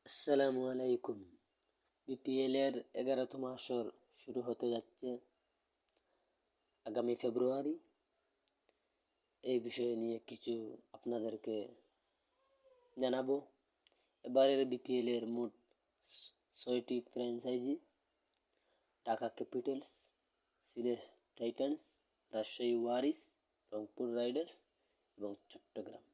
আসসালামু আলাইকুম। বিপিএল এর 11তম আসর শুরু হতে যাচ্ছে আগামী ফেব্রুয়ারি। এই বিষয় নিয়ে কিছু আপনাদেরকে জানাবো। এবারের বিপিএল এর মোট 6টি franchise: Dhaka capitals, Sylhet titans, Rajshahi warriors, Rangpur riders এবং চট্টগ্রাম।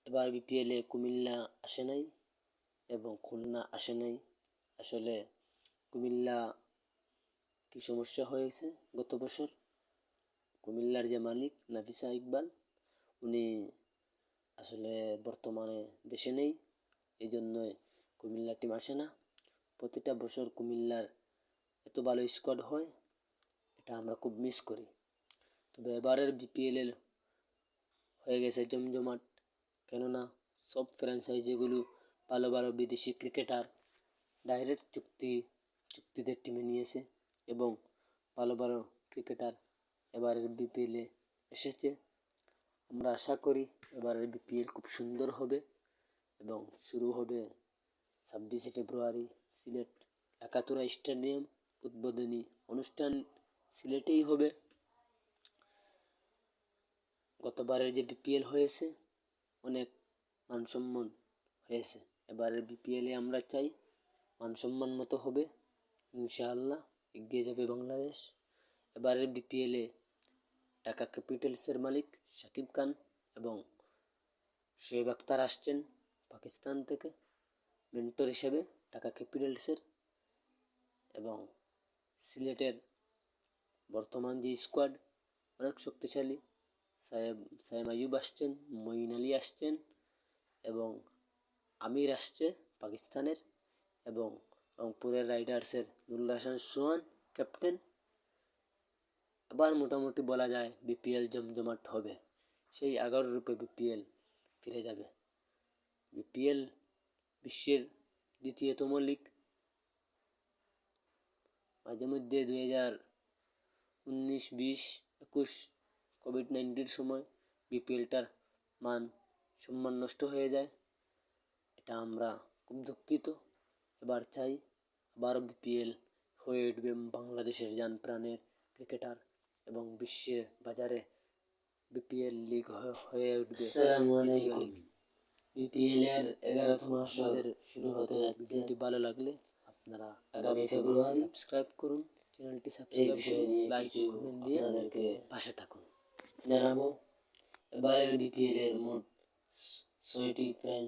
এবার বিপিএলে কুমিল্লা আসে নাই এবং খুলনা আসে নাই। আসলে কুমিল্লা কি সমস্যা হয়েছে গত বছর, কুমিল্লার যে মালিক নাফিসা ইকবাল, উনি আসলে বর্তমানে দেশে নেই, এই জন্যই কুমিল্লা টিম আসে না। প্রতিটা বছর কুমিল্লার এত ভালো স্কোয়াড হয়, এটা আমরা খুব মিস করি। তবে এবারের বিপিএল হয়ে গেছে জমজমাট, কেননা সব ফ্র্যাঞ্চাইজিগুলো ভালো ভালো বিদেশি ক্রিকেটার ডাইরেক্ট চুক্তিদের টিমে নিয়েছে এবং ভালো ভালো ক্রিকেটার এবারের বিপিএলে এসেছে। আমরা আশা করি এবারের বিপিএল খুব সুন্দর হবে এবং শুরু হবে 26শে ফেব্রুয়ারি সিলেট ঢাকাতুরা স্টেডিয়াম। উদ্বোধনী অনুষ্ঠান সিলেটেই হবে। গতবারের যে বিপিএল হয়েছে অনেক মানসম্মান হয়েছে, এবারের বিপিএলে আমরা চাই মানসম্মান মতো হবে, ইনশাআল্লাহ এগিয়ে যাবে বাংলাদেশ। এবারের বিপিএলে ঢাকা ক্যাপিটালসের মালিক শাকিব খান এবং শোয়েব আখতার আসছেন পাকিস্তান থেকে মেন্টর হিসেবে ঢাকা ক্যাপিটালসের। এবং সিলেটের বর্তমান যে স্কোয়াড অনেক শক্তিশালী, সায়েম আইয়ুব আসছেন, মঈন আলী আসছেন এবং আমির আসছে পাকিস্তানের, এবং রংপুরের রাইডার্সের নুরুল হাসান সোহান ক্যাপ্টেন। আবার মোটামুটি বলা যায় বিপিএল জমজমাট হবে, সেই 11 রূপে বিপিএল ফিরে যাবে। বিপিএল বিশ্বের দ্বিতীয়তম লিগ। মাঝে মধ্যে 2019, 20, 21 কোভিড-19 সময় বিপিএলটার মান সম্মান নষ্ট হয়ে যায়, এটা আমরা খুব দুঃখিত। এবার চাই আবার বিপিএল হয়ে উঠবে বাংলাদেশের জান প্রাণের ক্রিকেটার এবং বিশ্বের বাজারে বিপিএল লিগ হয়ে উঠবে দ্বিতীয় লিগ। বিপিএল এর 11তম আসর শুরু হতে যাচ্ছে। ভিডিওটি ভালো লাগলে আপনারা আগামী ফেব্রুয়ারি সাবস্ক্রাইব করুন, চ্যানেলটি সাবস্ক্রাইব করুন, লাইক কমেন্ট দিয়ে আমাদেরকে পাশে থাকুন। জানাবো এবারের বিপিএল এর মোট 6টি